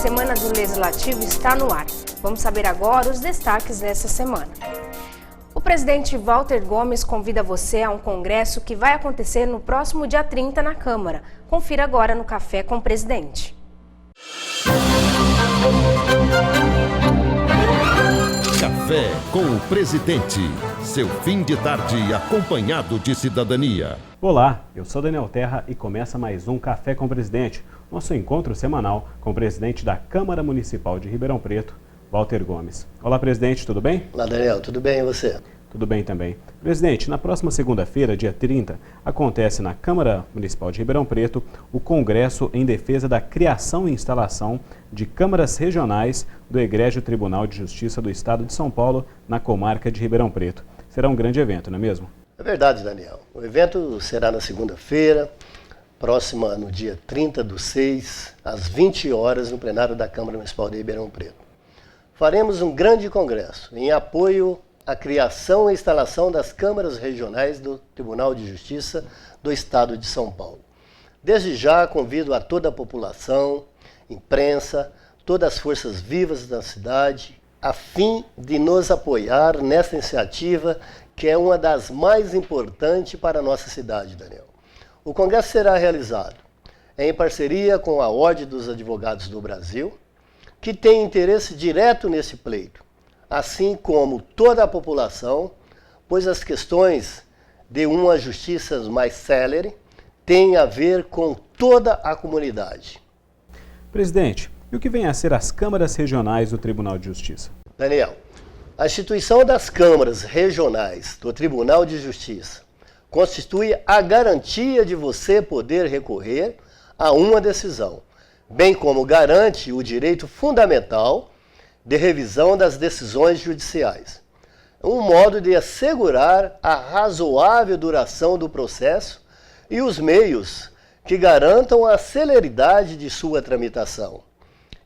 semana do Legislativo está no ar. Vamos saber agora os destaques dessa semana. O presidente Walter Gomes convida você a um congresso que vai acontecer no próximo dia 30 na Câmara. Confira agora no Café com o Presidente. Café com o Presidente. Seu fim de tarde acompanhado de cidadania. Olá, eu sou Daniel Terra e começa mais um Café com o Presidente, nosso encontro semanal com o presidente da Câmara Municipal de Ribeirão Preto, Walter Gomes. Olá, presidente, tudo bem? Olá, Daniel, tudo bem e você? Tudo bem também. Presidente, na próxima segunda-feira, dia 30, acontece na Câmara Municipal de Ribeirão Preto o Congresso em defesa da criação e instalação de câmaras regionais do Egrégio Tribunal de Justiça do Estado de São Paulo, na comarca de Ribeirão Preto. Será um grande evento, não é mesmo? É verdade, Daniel. O evento será na segunda-feira, próxima no dia 30/6, às 20 horas, no plenário da Câmara Municipal de Ribeirão Preto. Faremos um grande congresso em apoio à criação e instalação das câmaras regionais do Tribunal de Justiça do Estado de São Paulo. Desde já convido a toda a população, imprensa, todas as forças vivas da cidade, a fim de nos apoiar nessa iniciativa que é uma das mais importantes para a nossa cidade, Daniel. O congresso será realizado em parceria com a Ordem dos Advogados do Brasil, que tem interesse direto nesse pleito, assim como toda a população, pois as questões de uma justiça mais célere têm a ver com toda a comunidade. Presidente, e o que vem a ser as câmaras regionais do Tribunal de Justiça? Daniel, a instituição das câmaras regionais do Tribunal de Justiça constitui a garantia de você poder recorrer a uma decisão, bem como garante o direito fundamental de revisão das decisões judiciais. Um modo de assegurar a razoável duração do processo e os meios que garantam a celeridade de sua tramitação.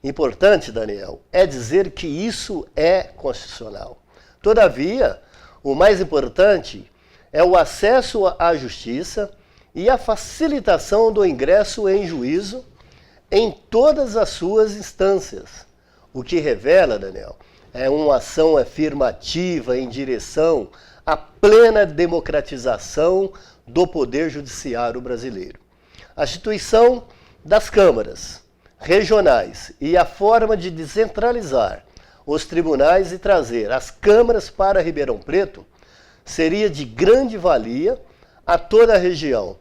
Importante, Daniel, é dizer que isso é constitucional. Todavia, o mais importante é o acesso à justiça e a facilitação do ingresso em juízo em todas as suas instâncias. O que revela, Daniel, é uma ação afirmativa em direção à plena democratização do poder judiciário brasileiro. A instituição das câmaras regionais e a forma de descentralizar os tribunais e trazer as câmaras para Ribeirão Preto seria de grande valia a toda a região,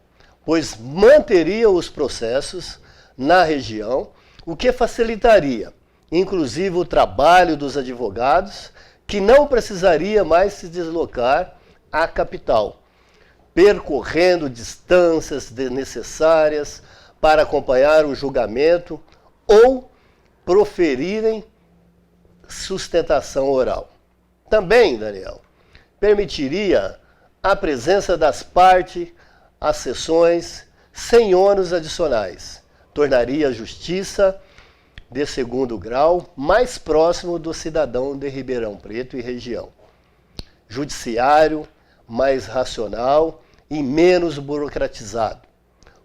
pois manteria os processos na região, o que facilitaria, inclusive, o trabalho dos advogados, que não precisaria mais se deslocar à capital, percorrendo distâncias desnecessárias para acompanhar o julgamento ou proferirem sustentação oral. Também, Daniel, permitiria a presença das partes às sessões sem ônus adicionais, tornaria a justiça de segundo grau mais próximo do cidadão de Ribeirão Preto e região. Judiciário mais racional e menos burocratizado.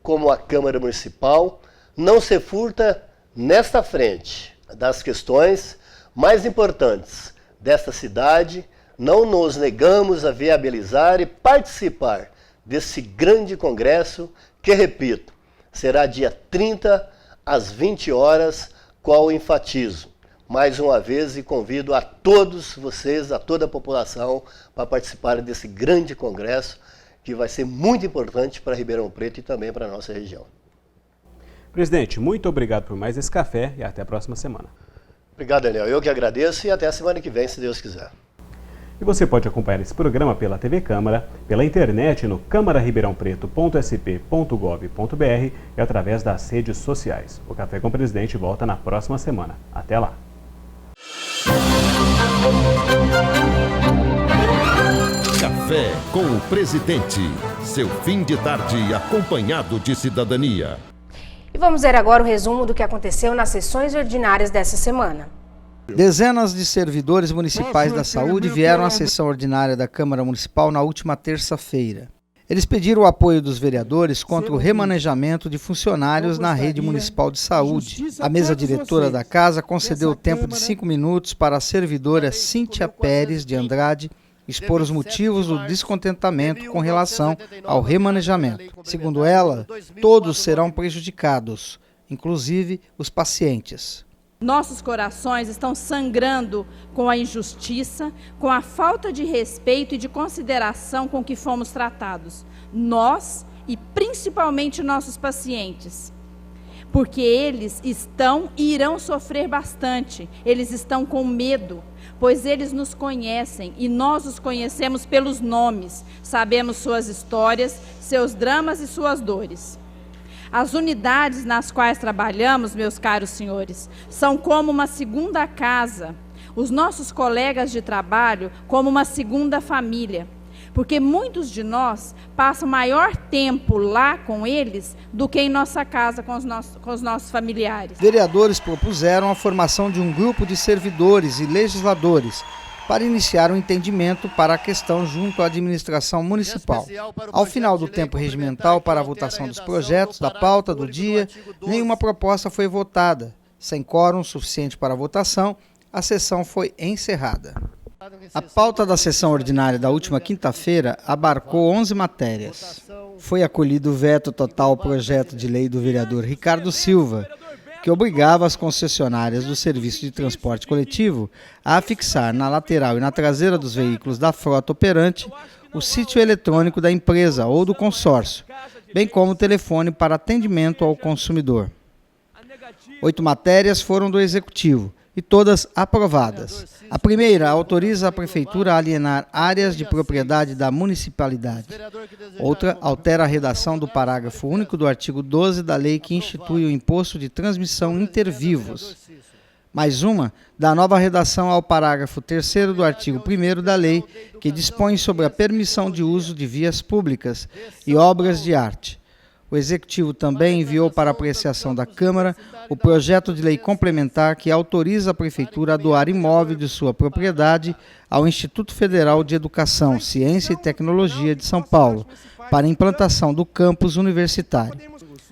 Como a Câmara Municipal não se furta nesta frente das questões mais importantes desta cidade, não nos negamos a viabilizar e participar desse grande congresso que, repito, será dia 30 às 20 horas, qual enfatizo mais uma vez e convido a todos vocês, a toda a população, para participar desse grande congresso que vai ser muito importante para Ribeirão Preto e também para a nossa região. Presidente, muito obrigado por mais esse café e até a próxima semana. Obrigado, Daniel. Eu que agradeço e até a semana que vem, se Deus quiser. E você pode acompanhar esse programa pela TV Câmara, pela internet no câmararibeirãopreto.sp.gov.br e através das redes sociais. O Café com o Presidente volta na próxima semana. Até lá! Café com o Presidente. Seu fim de tarde acompanhado de cidadania. E vamos ver agora o resumo do que aconteceu nas sessões ordinárias dessa semana. Dezenas de servidores municipais da saúde vieram à sessão ordinária da Câmara Municipal na última terça-feira. Eles pediram o apoio dos vereadores contra o remanejamento de funcionários na rede municipal de saúde. A mesa diretora da casa concedeu o tempo de 5 minutos para a servidora Cíntia Pérez de Andrade expor os motivos do descontentamento com relação ao remanejamento. Segundo ela, todos serão prejudicados, inclusive os pacientes. Nossos corações estão sangrando com a injustiça, com a falta de respeito e de consideração com que fomos tratados. Nós e principalmente nossos pacientes. Porque eles estão e irão sofrer bastante. Eles estão com medo, pois eles nos conhecem e nós os conhecemos pelos nomes. Sabemos suas histórias, seus dramas e suas dores. As unidades nas quais trabalhamos, meus caros senhores, são como uma segunda casa. Os nossos colegas de trabalho como uma segunda família. Porque muitos de nós passam maior tempo lá com eles do que em nossa casa com os nossos familiares. Vereadores propuseram a formação de um grupo de servidores e legisladores para iniciar um entendimento para a questão junto à administração municipal. Ao final do tempo regimental para a votação dos projetos da pauta do dia, nenhuma proposta foi votada. Sem quórum suficiente para a votação, a sessão foi encerrada. A pauta da sessão ordinária da última quinta-feira abarcou 11 matérias. Foi acolhido o veto total ao projeto de lei do vereador Ricardo Silva, que obrigava as concessionárias do serviço de transporte coletivo a afixar na lateral e na traseira dos veículos da frota operante o sítio eletrônico da empresa ou do consórcio, bem como o telefone para atendimento ao consumidor. 8 matérias foram do Executivo e todas aprovadas. A primeira autoriza a Prefeitura a alienar áreas de propriedade da municipalidade. Outra altera a redação do parágrafo único do artigo 12 da lei que institui o imposto de transmissão intervivos. Mais uma dá nova redação ao parágrafo 3º do artigo 1º da lei que dispõe sobre a permissão de uso de vias públicas e obras de arte. O Executivo também enviou para apreciação da Câmara o projeto de lei complementar que autoriza a Prefeitura a doar imóvel de sua propriedade ao Instituto Federal de Educação, Ciência e Tecnologia de São Paulo, para a implantação do campus universitário.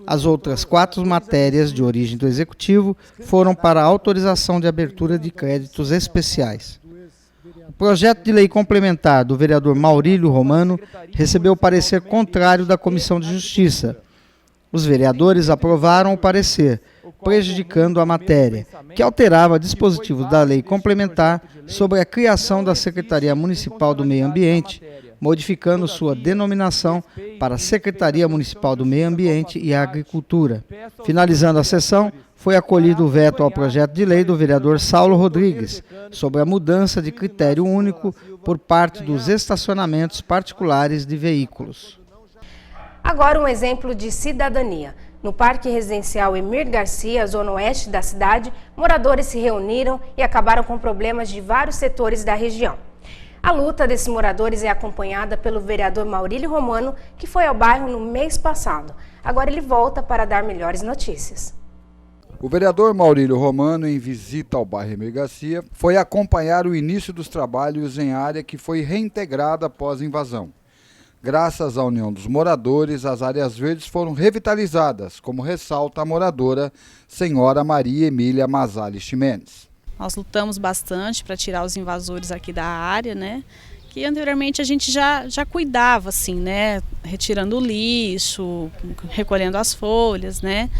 As outras 4 matérias de origem do Executivo foram para a autorização de abertura de créditos especiais. O projeto de lei complementar do vereador Maurílio Romano recebeu parecer contrário da Comissão de Justiça. Os vereadores aprovaram o parecer, prejudicando a matéria, que alterava dispositivos da lei complementar sobre a criação da Secretaria Municipal do Meio Ambiente, modificando sua denominação para Secretaria Municipal do Meio Ambiente e Agricultura. Finalizando a sessão, foi acolhido o veto ao projeto de lei do vereador Saulo Rodrigues sobre a mudança de critério único por parte dos estacionamentos particulares de veículos. Agora um exemplo de cidadania. No Parque Residencial Emir Garcia, zona oeste da cidade, moradores se reuniram e acabaram com problemas de vários setores da região. A luta desses moradores é acompanhada pelo vereador Maurílio Romano, que foi ao bairro no mês passado. Agora ele volta para dar melhores notícias. O vereador Maurílio Romano, em visita ao bairro Emir Garcia, foi acompanhar o início dos trabalhos em área que foi reintegrada após a invasão. Graças à união dos moradores, as áreas verdes foram revitalizadas, como ressalta a moradora, senhora Maria Emília Mazali Ximenes. Nós lutamos bastante para tirar os invasores aqui da área, né? Que anteriormente a gente já cuidava, assim, né? Retirando o lixo, recolhendo as folhas, né?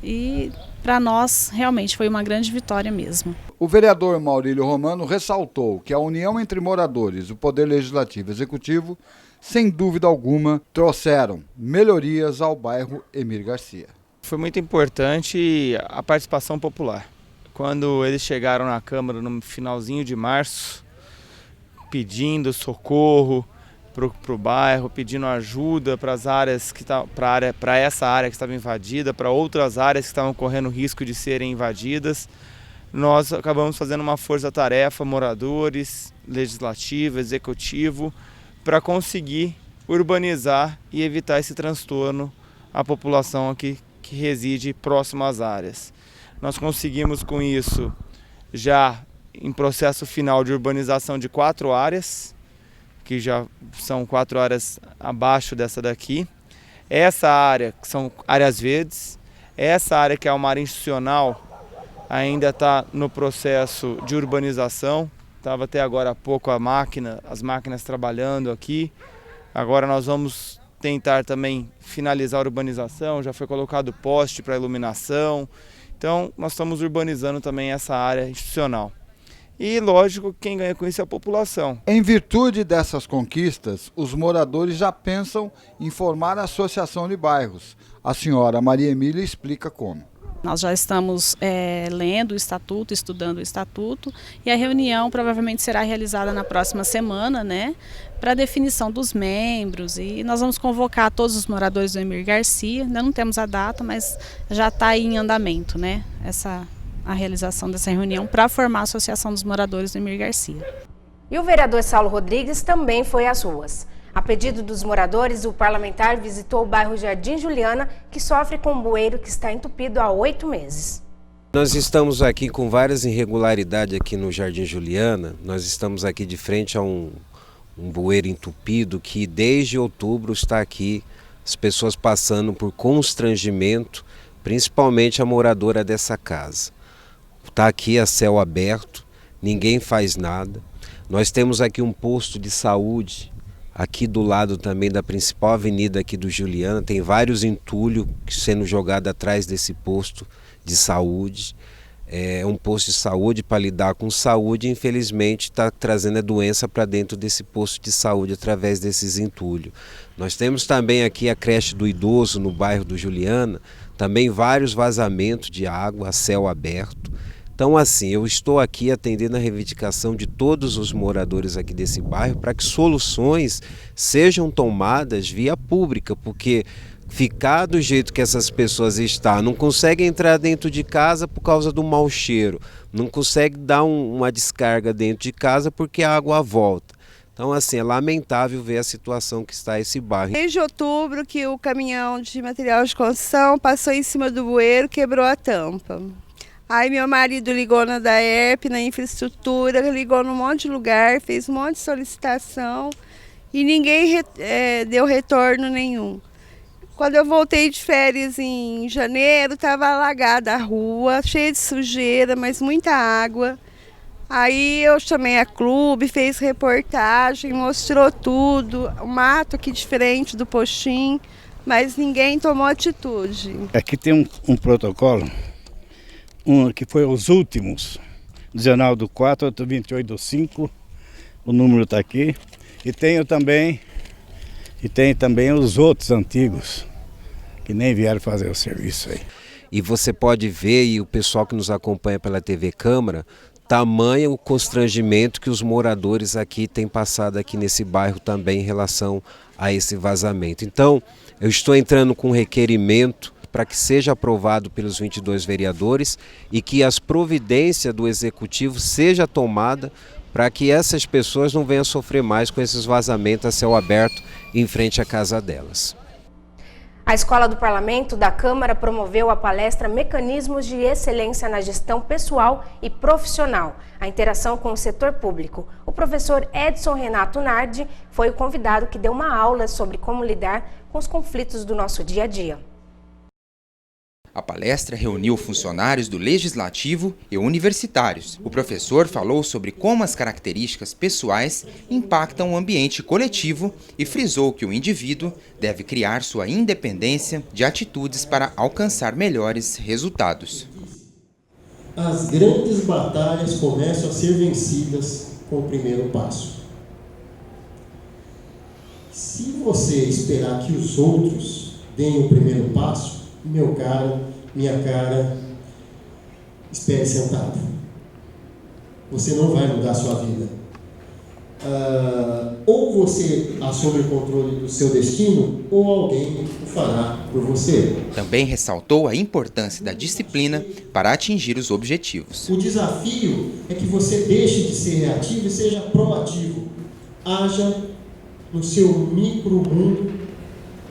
E para nós realmente foi uma grande vitória mesmo. O vereador Maurílio Romano ressaltou que a união entre moradores, o Poder Legislativo e Executivo, sem dúvida alguma, trouxeram melhorias ao bairro Emir Garcia. Foi muito importante a participação popular. Quando eles chegaram na Câmara no finalzinho de março, pedindo socorro para o bairro, pedindo ajuda para as áreas para essa área que estava invadida, para outras áreas que estavam correndo risco de serem invadidas, nós acabamos fazendo uma força-tarefa, moradores, legislativo, executivo, para conseguir urbanizar e evitar esse transtorno à população aqui que reside próximo às áreas. Nós conseguimos com isso, já em processo final de urbanização de 4 áreas, que já são 4 horas abaixo dessa daqui. Essa área, que são áreas verdes, essa área que é uma área institucional, ainda está no processo de urbanização. Estava até agora há pouco as máquinas trabalhando aqui. Agora nós vamos tentar também finalizar a urbanização, já foi colocado poste para iluminação. Então nós estamos urbanizando também essa área institucional. E lógico, quem ganha com isso é a população. Em virtude dessas conquistas, os moradores já pensam em formar a associação de bairros. A senhora Maria Emília explica como. Nós já estamos lendo o estatuto, estudando o estatuto, e a reunião provavelmente será realizada na próxima semana, né, para definição dos membros, e nós vamos convocar todos os moradores do Emir Garcia. Ainda não temos a data, mas já está aí em andamento, né, a realização dessa reunião para formar a Associação dos Moradores do Emir Garcia. E o vereador Saulo Rodrigues também foi às ruas. A pedido dos moradores, o parlamentar visitou o bairro Jardim Juliana, que sofre com um bueiro que está entupido há 8 meses. Nós estamos aqui com várias irregularidades aqui no Jardim Juliana. Nós estamos aqui de frente a um bueiro entupido que desde outubro está aqui, as pessoas passando por constrangimento, principalmente a moradora dessa casa. Está aqui a céu aberto, ninguém faz nada. Nós temos aqui um posto de saúde, aqui do lado também da principal avenida aqui do Juliana, tem vários entulhos sendo jogados atrás desse posto de saúde. É um posto de saúde para lidar com saúde, infelizmente está trazendo a doença para dentro desse posto de saúde através desses entulhos. Nós temos também aqui a creche do idoso no bairro do Juliana, também vários vazamentos de água a céu aberto. Então assim, eu estou aqui atendendo a reivindicação de todos os moradores aqui desse bairro para que soluções sejam tomadas via pública, porque ficar do jeito que essas pessoas estão, não conseguem entrar dentro de casa por causa do mau cheiro, não conseguem dar uma descarga dentro de casa porque a água volta. Então assim, é lamentável ver a situação que está esse bairro. Desde outubro que o caminhão de material de construção passou em cima do bueiro, quebrou a tampa. Aí meu marido ligou na DAERP, na infraestrutura, ligou num monte de lugar, fez um monte de solicitação e ninguém deu retorno nenhum. Quando eu voltei de férias em janeiro, estava alagada a rua, cheia de sujeira, mas muita água. Aí eu chamei a clube, fez reportagem, mostrou tudo, o mato aqui diferente do postinho, mas ninguém tomou atitude. Aqui tem um protocolo, que foi os últimos, 19/4, 28/5, o número está aqui, e tem também os outros antigos, que nem vieram fazer o serviço aí. E você pode ver, e o pessoal que nos acompanha pela TV Câmara, tamanho o constrangimento que os moradores aqui têm passado aqui nesse bairro também em relação a esse vazamento. Então, eu estou entrando com um requerimento para que seja aprovado pelos 22 vereadores e que as providências do Executivo seja tomada para que essas pessoas não venham a sofrer mais com esses vazamentos a céu aberto em frente à casa delas. A Escola do Parlamento da Câmara promoveu a palestra Mecanismos de Excelência na Gestão Pessoal e Profissional, a interação com o setor público. O professor Edson Renato Nardi foi o convidado que deu uma aula sobre como lidar com os conflitos do nosso dia a dia. A palestra reuniu funcionários do Legislativo e universitários. O professor falou sobre como as características pessoais impactam o ambiente coletivo e frisou que o indivíduo deve criar sua independência de atitudes para alcançar melhores resultados. As grandes batalhas começam a ser vencidas com o primeiro passo. Se você esperar que os outros deem o primeiro passo, meu caro, minha cara, espere sentado. Você não vai mudar a sua vida. Ou você assume o controle do seu destino, ou alguém o fará por você. Também ressaltou a importância da disciplina para atingir os objetivos. O desafio é que você deixe de ser reativo e seja proativo. Haja no seu micro-mundo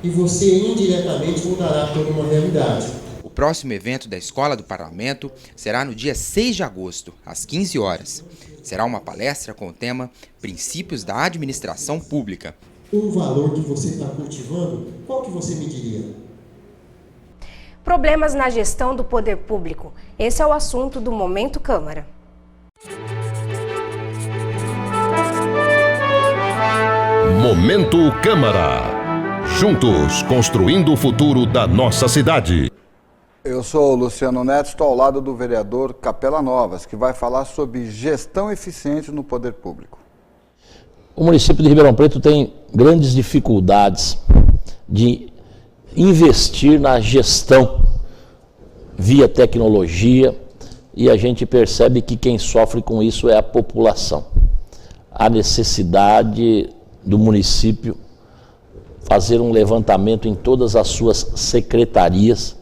e você indiretamente mudará toda uma realidade. O próximo evento da Escola do Parlamento será no dia 6 de agosto, às 15 horas. Será uma palestra com o tema Princípios da Administração Pública. Um valor que você está cultivando, qual que você me diria? Problemas na gestão do poder público. Esse é o assunto do Momento Câmara. Momento Câmara. Juntos, construindo o futuro da nossa cidade. Eu sou o Luciano Neto, estou ao lado do vereador Capela Novas, que vai falar sobre gestão eficiente no poder público. O município de Ribeirão Preto tem grandes dificuldades de investir na gestão via tecnologia e a gente percebe que quem sofre com isso é a população. A necessidade do município fazer um levantamento em todas as suas secretarias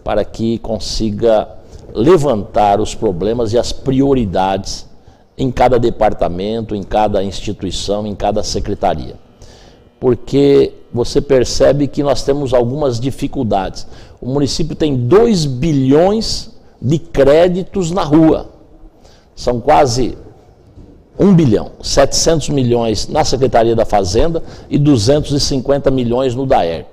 para que consiga levantar os problemas e as prioridades em cada departamento, em cada instituição, em cada secretaria. Porque você percebe que nós temos algumas dificuldades. O município tem 2 bilhões de créditos na rua. São quase 1 bilhão, 700 milhões na Secretaria da Fazenda e 250 milhões no DAERP.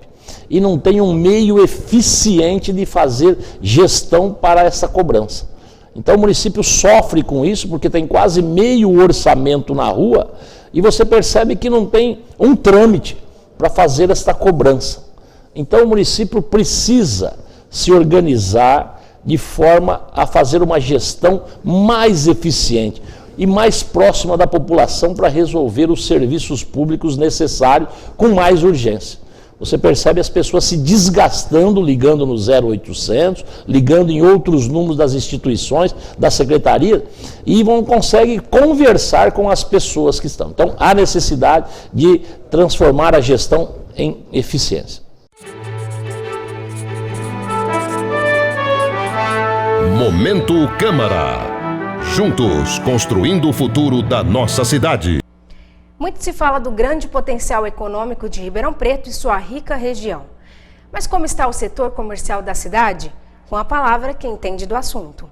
E não tem um meio eficiente de fazer gestão para essa cobrança. Então o município sofre com isso porque tem quase meio orçamento na rua e você percebe que não tem um trâmite para fazer esta cobrança. Então o município precisa se organizar de forma a fazer uma gestão mais eficiente e mais próxima da população para resolver os serviços públicos necessários com mais urgência. Você percebe as pessoas se desgastando, ligando no 0800, ligando em outros números das instituições, da secretaria, e não conseguem conversar com as pessoas que estão. Então, há necessidade de transformar a gestão em eficiência. Momento Câmara. Juntos, construindo o futuro da nossa cidade. Muito se fala do grande potencial econômico de Ribeirão Preto e sua rica região. Mas como está o setor comercial da cidade? Com a palavra quem entende do assunto.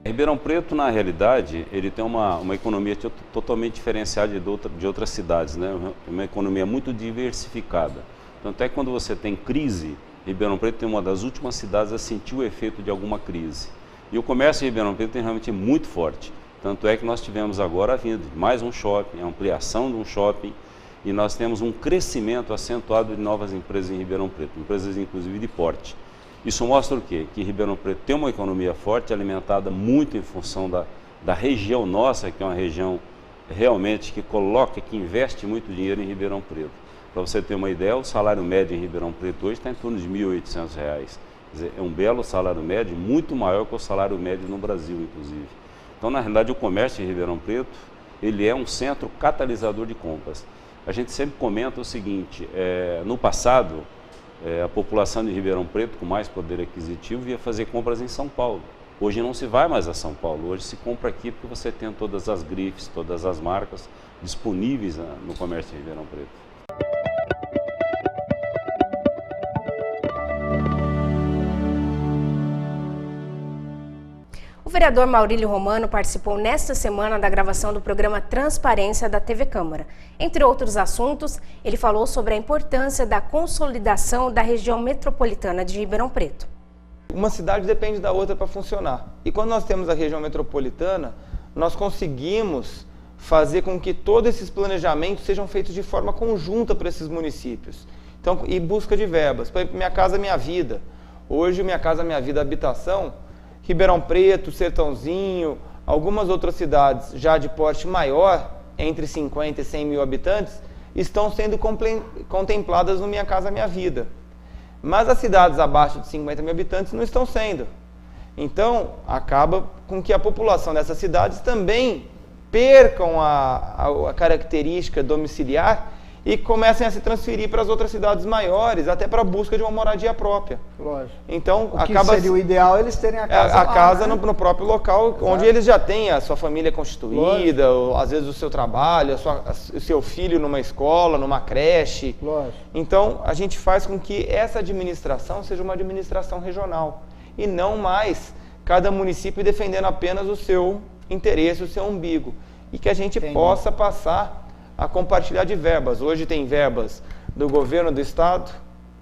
Ribeirão Preto, na realidade, ele tem uma economia totalmente diferenciada de outras cidades, né? Uma economia muito diversificada. Tanto é que quando você tem crise, Ribeirão Preto tem uma das últimas cidades a sentir o efeito de alguma crise. E o comércio de Ribeirão Preto é realmente muito forte. Tanto é que nós tivemos agora a vinda de mais um shopping, a ampliação de um shopping, e nós temos um crescimento acentuado de novas empresas em Ribeirão Preto, empresas inclusive de porte. Isso mostra o quê? Que Ribeirão Preto tem uma economia forte, alimentada muito em função da região nossa, que é uma região realmente que investe muito dinheiro em Ribeirão Preto. Para você ter uma ideia, o salário médio em Ribeirão Preto hoje está em torno de R$ 1.800. Quer dizer, é um belo salário médio, muito maior que o salário médio no Brasil, inclusive. Então, na realidade, o comércio em Ribeirão Preto, ele é um centro catalisador de compras. A gente sempre comenta o seguinte, no passado, a população de Ribeirão Preto, com mais poder aquisitivo, ia fazer compras em São Paulo. Hoje não se vai mais a São Paulo, hoje se compra aqui porque você tem todas as grifes, todas as marcas disponíveis no comércio de Ribeirão Preto. O vereador Maurílio Romano participou nesta semana da gravação do programa Transparência da TV Câmara. Entre outros assuntos, ele falou sobre a importância da consolidação da região metropolitana de Ribeirão Preto. Uma cidade depende da outra para funcionar. E quando nós temos a região metropolitana, nós conseguimos fazer com que todos esses planejamentos sejam feitos de forma conjunta para esses municípios. Então, e busca de verbas. Por exemplo, Minha Casa Minha Vida. Hoje, Minha Casa Minha Vida Habitação, Ribeirão Preto, Sertãozinho, algumas outras cidades já de porte maior, entre 50 e 100 mil habitantes, estão sendo contempladas no Minha Casa Minha Vida. Mas as cidades abaixo de 50 mil habitantes não estão sendo. Então, acaba com que a população dessas cidades também percam a característica domiciliar e comecem a se transferir para as outras cidades maiores, até para a busca de uma moradia própria. Lógico. Então, o que seria o ideal é eles terem a casa lá, casa né? no próprio local, exato, onde eles já têm a sua família constituída, ou, às vezes o seu trabalho, o seu filho numa escola, numa creche. Lógico. Então, a gente faz com que essa administração seja uma administração regional e não mais cada município defendendo apenas o seu interesse, o seu umbigo. E que a gente possa passar a compartilhar de verbas. Hoje tem verbas do governo do estado,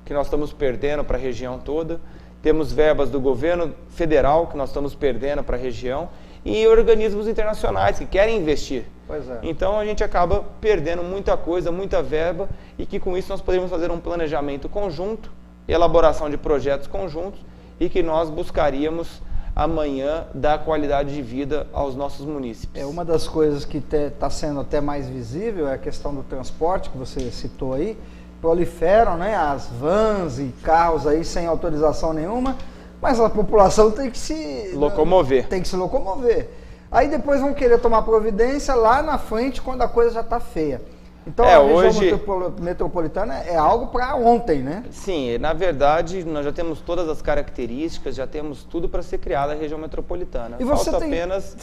que nós estamos perdendo para a região toda. Temos verbas do governo federal, que nós estamos perdendo para a região. E organismos internacionais que querem investir. Pois é. Então a gente acaba perdendo muita coisa, muita verba, e que com isso nós poderíamos fazer um planejamento conjunto, elaboração de projetos conjuntos, e que nós buscaríamos amanhã dar qualidade de vida aos nossos munícipes. Uma das coisas que está sendo até mais visível é a questão do transporte, que você citou aí. Proliferam, né, as vans e carros aí sem autorização nenhuma, mas a população tem que se locomover. Tem que se locomover. Aí depois vão querer tomar providência lá na frente quando a coisa já está feia. Então a região metropolitana é algo para ontem, né? Sim, na verdade nós já temos todas as características, já temos tudo para ser criada a região metropolitana. E você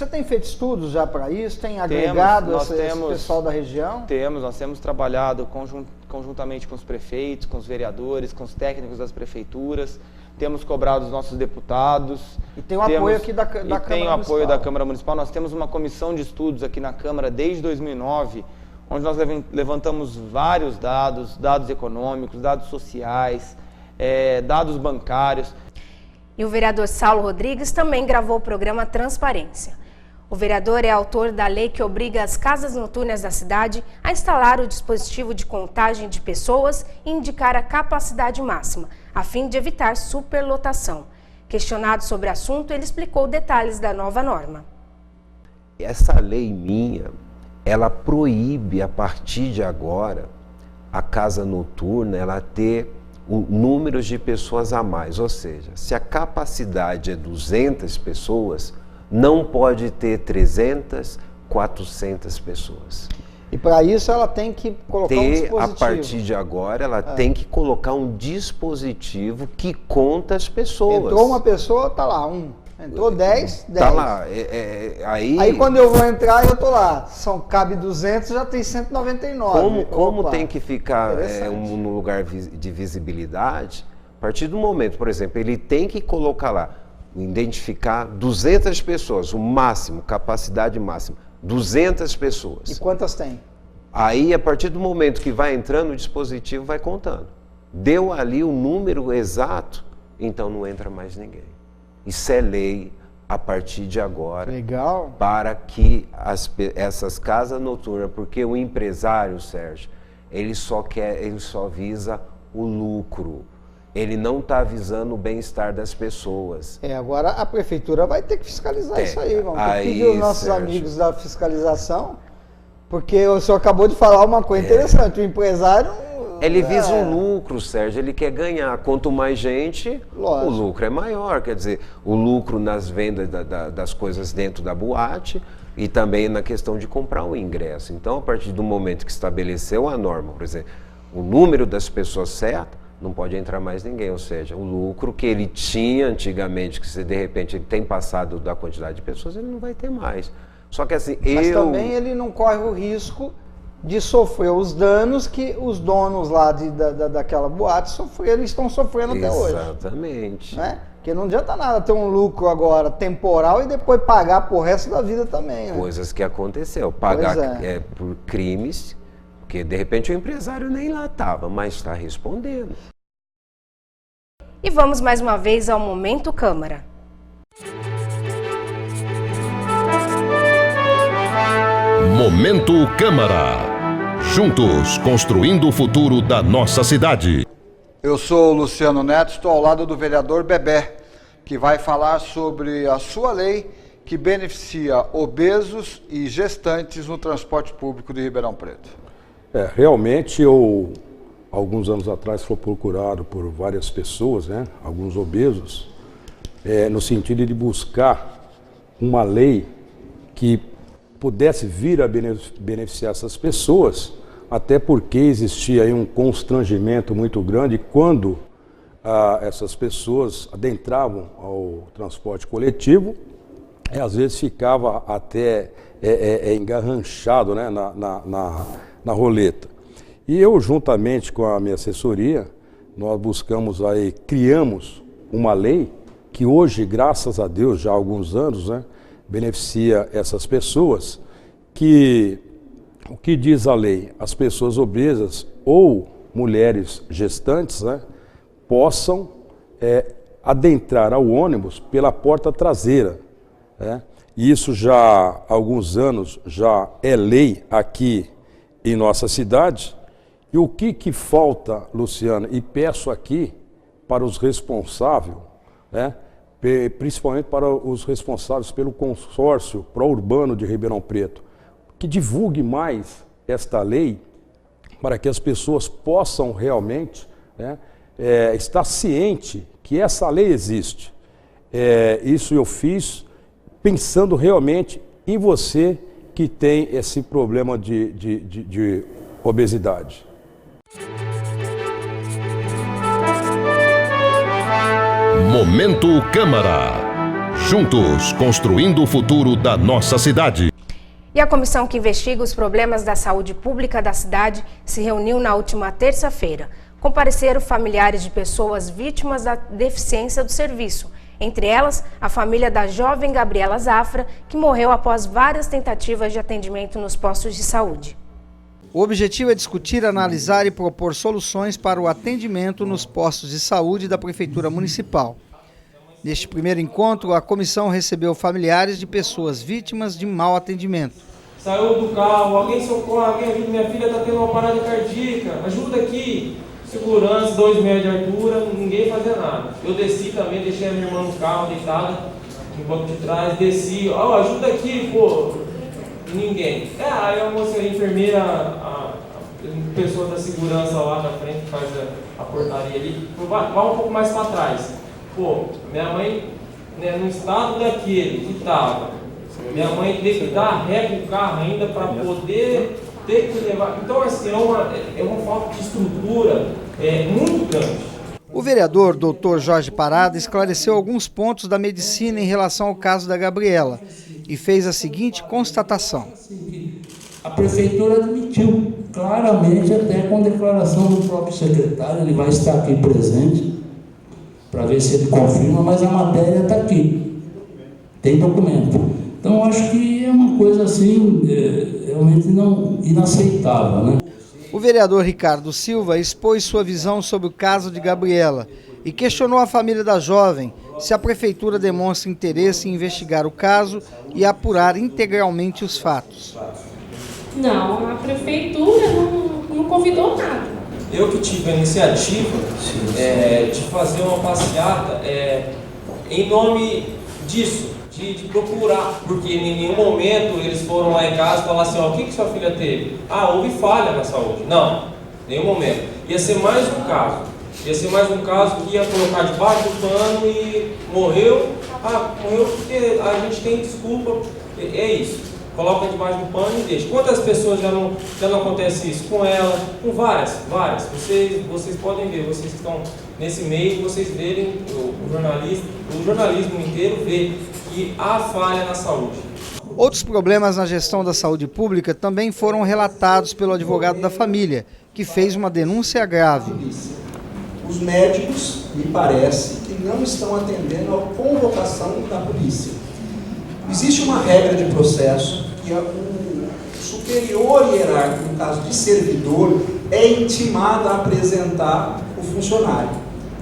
tem feito estudos já para isso? Tem agregado esse pessoal da região? Nós temos trabalhado conjuntamente com os prefeitos, com os vereadores, com os técnicos das prefeituras, temos cobrado os nossos deputados. E tem o apoio aqui da Câmara Municipal. Tem o apoio da Câmara Municipal. Nós temos uma comissão de estudos aqui na Câmara desde 2009, onde nós levantamos vários dados econômicos, dados sociais, dados bancários. E o vereador Saulo Rodrigues também gravou o programa Transparência. O vereador é autor da lei que obriga as casas noturnas da cidade a instalar o dispositivo de contagem de pessoas e indicar a capacidade máxima, a fim de evitar superlotação. Questionado sobre o assunto, ele explicou detalhes da nova norma. Essa lei minha, ela proíbe, a partir de agora, a casa noturna ela ter números de pessoas a mais. Ou seja, se a capacidade é 200 pessoas, não pode ter 300, 400 pessoas. E para isso ela tem que colocar um dispositivo. A partir de agora, ela tem que colocar um dispositivo que conta as pessoas. Entrou uma pessoa, tá lá, Entrou 10, 10. Tá lá. Aí quando eu vou entrar, eu tô lá. Cabe 200, já tem 199. Como tem que ficar no lugar de visibilidade, a partir do momento, por exemplo, ele tem que colocar lá, identificar 200 pessoas, o máximo, capacidade máxima, 200 pessoas. E quantas tem? Aí, a partir do momento que vai entrando, o dispositivo vai contando. Deu ali o número exato, então não entra mais ninguém. Isso é lei a partir de agora. Legal. Para que essas casas noturnas, porque o empresário, Sérgio, ele só visa o lucro. Ele não está visando o bem-estar das pessoas. Agora a prefeitura vai ter que fiscalizar isso aí. Vamos ter que pedir aos nossos amigos da fiscalização, porque o senhor acabou de falar uma coisa interessante. O empresário... Ele visa o lucro, Sérgio, ele quer ganhar. Quanto mais gente, o lucro é maior. Quer dizer, o lucro nas vendas das coisas dentro da boate e também na questão de comprar o ingresso. Então, a partir do momento que estabeleceu a norma, por exemplo, o número das pessoas certas, não pode entrar mais ninguém. Ou seja, o lucro que ele tinha antigamente, que se de repente ele tem passado da quantidade de pessoas, ele não vai ter mais. Só que assim, Mas também ele não corre o risco de sofrer os danos que os donos lá daquela boate estão sofrendo até hoje. Exatamente. Né? Porque não adianta nada ter um lucro agora temporal e depois pagar por resto da vida também. Né? Coisas que aconteceu. Pagar por crimes, porque de repente o empresário nem lá estava, mas está respondendo. E vamos mais uma vez ao Momento Câmara. Momento Câmara. Juntos, construindo o futuro da nossa cidade. Eu sou o Luciano Neto, estou ao lado do vereador Bebé, que vai falar sobre a sua lei que beneficia obesos e gestantes no transporte público de Ribeirão Preto. Realmente, alguns anos atrás, fui procurado por várias pessoas, né, alguns obesos, no sentido de buscar uma lei que pudesse vir a beneficiar essas pessoas até porque existia aí um constrangimento muito grande quando essas pessoas adentravam ao transporte coletivo, e às vezes ficava até engarranchado, né, na roleta. E eu, juntamente com a minha assessoria, nós buscamos aí, criamos uma lei que hoje, graças a Deus, já há alguns anos, né, beneficia essas pessoas, que o que diz a lei? As pessoas obesas ou mulheres gestantes, né, possam adentrar ao ônibus pela porta traseira, né? E isso já há alguns anos já é lei aqui em nossa cidade. E o que falta, Luciana, e peço aqui para os responsáveis, né, principalmente para os responsáveis pelo consórcio pró-urbano de Ribeirão Preto, que divulgue mais esta lei para que as pessoas possam realmente, né, estar ciente que essa lei existe. Isso eu fiz pensando realmente em você que tem esse problema de obesidade. Momento Câmara. Juntos construindo o futuro da nossa cidade. E a comissão que investiga os problemas da saúde pública da cidade se reuniu na última terça-feira. Compareceram familiares de pessoas vítimas da deficiência do serviço. Entre elas, a família da jovem Gabriela Zafra, que morreu após várias tentativas de atendimento nos postos de saúde. O objetivo é discutir, analisar e propor soluções para o atendimento nos postos de saúde da Prefeitura Municipal. Neste primeiro encontro, a comissão recebeu familiares de pessoas vítimas de mau atendimento. Saiu do carro, alguém socorre, alguém ajuda, minha filha está tendo uma parada cardíaca, ajuda aqui. Segurança, 2 metros de altura, ninguém fazia nada. Eu desci também, deixei a minha irmã no carro, deitada, no banco de trás, desci, ajuda aqui, pô, ninguém. Aí a moça, a enfermeira, a pessoa da segurança lá na frente, que faz a portaria ali, vai um pouco mais para trás. Pô, minha mãe, né, no estado daquele que estava, minha mãe teve que dar ré com o carro ainda para poder ter que levar. Então, assim, é uma falta de estrutura muito grande. O vereador Dr. Jorge Parada esclareceu alguns pontos da medicina em relação ao caso da Gabriela e fez a seguinte constatação. A prefeitura admitiu claramente, até com declaração do próprio secretário, ele vai estar aqui presente para ver se ele confirma, mas a matéria está aqui, tem documento. Então, eu acho que é uma coisa assim, realmente inaceitável, né? O vereador Ricardo Silva expôs sua visão sobre o caso de Gabriela e questionou a família da jovem se a prefeitura demonstra interesse em investigar o caso e apurar integralmente os fatos. Não, a prefeitura não convidou nada. Eu que tive a iniciativa de fazer uma passeata em nome disso, de procurar, porque em nenhum momento eles foram lá em casa e falaram assim, o que sua filha teve? Houve falha na saúde. Não, em nenhum momento. Ia ser mais um caso. Ia ser mais um caso que ia colocar debaixo do pano e morreu. Morreu porque a gente tem desculpa. É isso. Coloca debaixo do pano e deixa. Quantas pessoas já não acontece isso? Com ela, com várias. Vocês podem ver, vocês que estão nesse meio, vocês verem, o jornalismo inteiro vê que há falha na saúde. Outros problemas na gestão da saúde pública também foram relatados pelo advogado da família, que fez uma denúncia grave. Os médicos, me parece, que não estão atendendo à convocação da polícia. Existe uma regra de processo que o superior hierárquico, no caso de servidor, é intimado a apresentar o funcionário.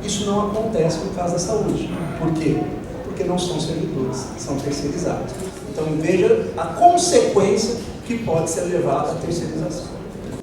Isso não acontece no caso da saúde. Por quê? Porque não são servidores, são terceirizados. Então veja a consequência que pode ser levada à terceirização.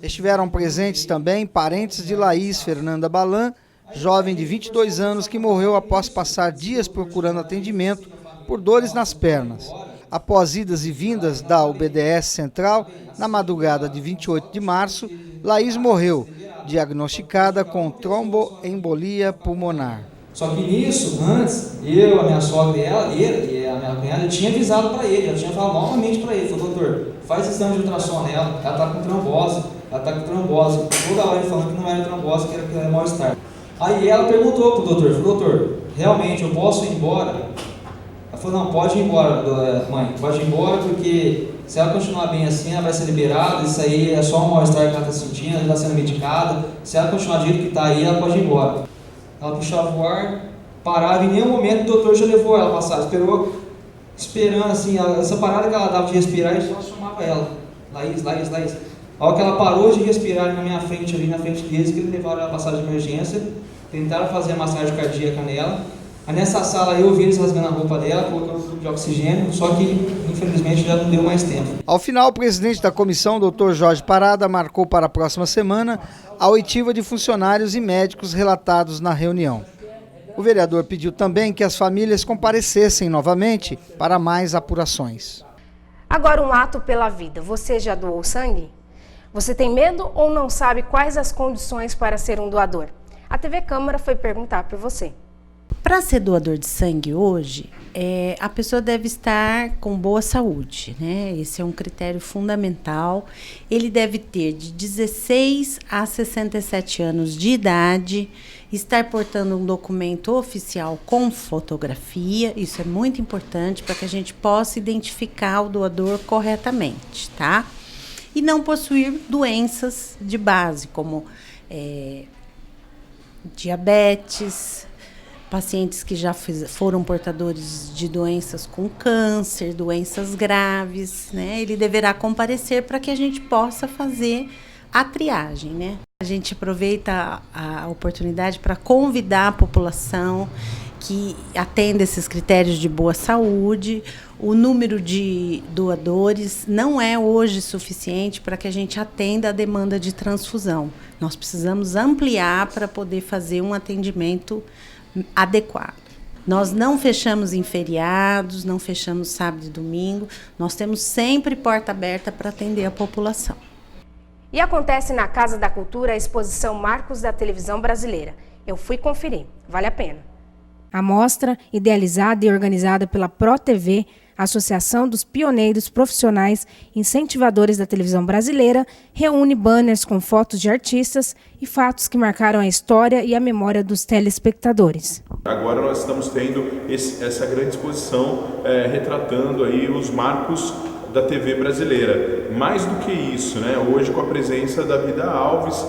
Estiveram presentes também parentes de Laís Fernanda Balan, jovem de 22 anos que morreu após passar dias procurando atendimento por dores nas pernas. Após idas e vindas da UBS Central, na madrugada de 28 de março, Laís morreu, diagnosticada com tromboembolia pulmonar. Só que nisso, antes, eu, a minha sogra e a minha cunhada, eu tinha avisado para ele, eu tinha falado novamente para ele, falou, doutor, faz exame de ultrassom nela, ela está com trombose, ela tá com trombose. Toda hora ele falando que não era trombose, que era mal-estar. Aí ela perguntou pro doutor, falou, doutor, realmente eu posso ir embora? Ela falou, não, pode ir embora, mãe, pode ir embora, porque se ela continuar bem assim, ela vai ser liberada, isso aí é só um mal-estar que ela está sentindo, ela está sendo medicada, se ela continuar do jeito que está aí, ela pode ir embora. Ela puxava o ar, parava, em nenhum momento o doutor já levou ela a passar, esperando assim, essa parada que ela dava de respirar, ele só chamava ela, Laís. A hora que ela parou de respirar ali na minha frente, ali na frente deles, que eles levaram ela a passagem de emergência, tentaram fazer a massagem cardíaca nela. Aí nessa sala eu vi eles rasgando a roupa dela, colocando um tubo de oxigênio, só que infelizmente já não deu mais tempo. Ao final, o presidente da comissão, Dr. Jorge Parada, marcou para a próxima semana a oitiva de funcionários e médicos relatados na reunião. O vereador pediu também que as famílias comparecessem novamente para mais apurações. Agora um ato pela vida. Você já doou sangue? Você tem medo ou não sabe quais as condições para ser um doador? A TV Câmara foi perguntar por você. Para ser doador de sangue hoje, a pessoa deve estar com boa saúde, né? Esse é um critério fundamental. Ele deve ter de 16 a 67 anos de idade, estar portando um documento oficial com fotografia, isso é muito importante para que a gente possa identificar o doador corretamente, tá? E não possuir doenças de base, como diabetes, pacientes que já foram portadores de doenças com câncer, doenças graves, né? Ele deverá comparecer para que a gente possa fazer a triagem, né? A gente aproveita a oportunidade para convidar a população que atenda esses critérios de boa saúde. O número de doadores não é hoje suficiente para que a gente atenda a demanda de transfusão. Nós precisamos ampliar para poder fazer um atendimento adequado. Nós não fechamos em feriados, não fechamos sábado e domingo, nós temos sempre porta aberta para atender a população. E acontece na Casa da Cultura a exposição Marcos da Televisão Brasileira. Eu fui conferir, vale a pena. A mostra, idealizada e organizada pela ProTV, Associação dos Pioneiros Profissionais Incentivadores da Televisão Brasileira, reúne banners com fotos de artistas e fatos que marcaram a história e a memória dos telespectadores. Agora nós estamos tendo essa grande exposição retratando aí os marcos da TV brasileira. Mais do que isso, né? Hoje com a presença da Vida Alves,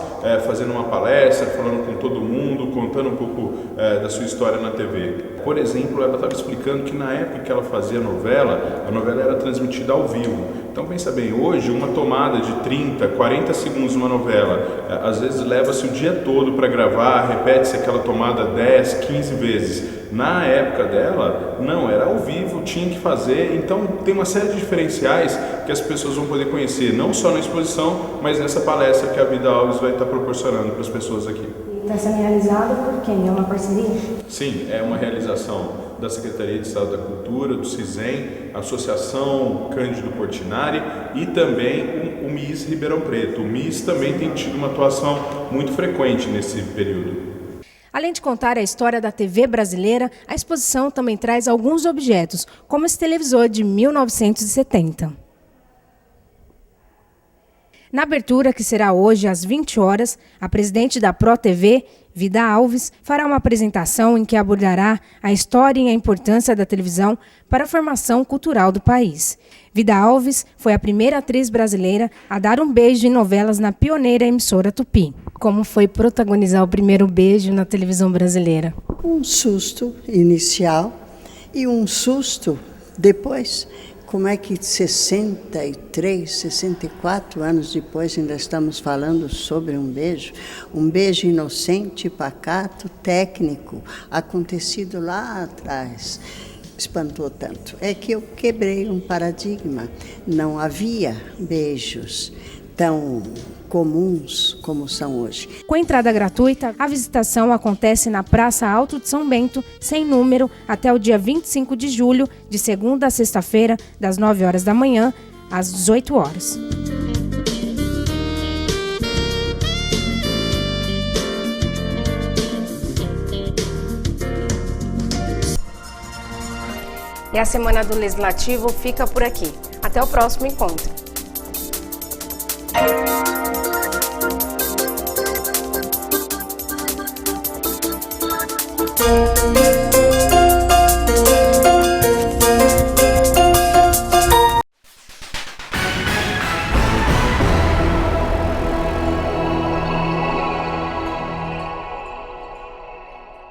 fazendo uma palestra, falando com todo mundo, contando um pouco da sua história na TV. Por exemplo, ela estava explicando que na época que ela fazia a novela era transmitida ao vivo. Então pensa bem, hoje uma tomada de 30, 40 segundos numa novela, às vezes leva-se o dia todo para gravar, repete-se aquela tomada 10, 15 vezes. Na época dela, não, era ao vivo, tinha que fazer, então tem uma série de diferenciais que as pessoas vão poder conhecer, não só na exposição, mas nessa palestra que a Vida Alves vai estar proporcionando para as pessoas aqui. Está sendo realizado por quem? É uma parceria? Sim, é uma realização da Secretaria de Estado da Cultura, do CISEM, Associação Cândido Portinari e também o MIS Ribeirão Preto. O MIS também tem tido uma atuação muito frequente nesse período. Além de contar a história da TV brasileira, a exposição também traz alguns objetos, como esse televisor de 1970. Na abertura, que será hoje às 20 horas, a presidente da ProTV, Vida Alves, fará uma apresentação em que abordará a história e a importância da televisão para a formação cultural do país. Vida Alves foi a primeira atriz brasileira a dar um beijo em novelas na pioneira emissora Tupi. Como foi protagonizar o primeiro beijo na televisão brasileira? Um susto inicial e um susto depois. Como é que 63, 64 anos depois ainda estamos falando sobre um beijo inocente, pacato, técnico, acontecido lá atrás. Espantou tanto. É que eu quebrei um paradigma. Não havia beijos tão comuns como são hoje. Com entrada gratuita, a visitação acontece na Praça Alto de São Bento, sem número, até o dia 25 de julho, de segunda a sexta-feira, das 9 horas da manhã às 18 horas. E a Semana do Legislativo fica por aqui. Até o próximo encontro. Café.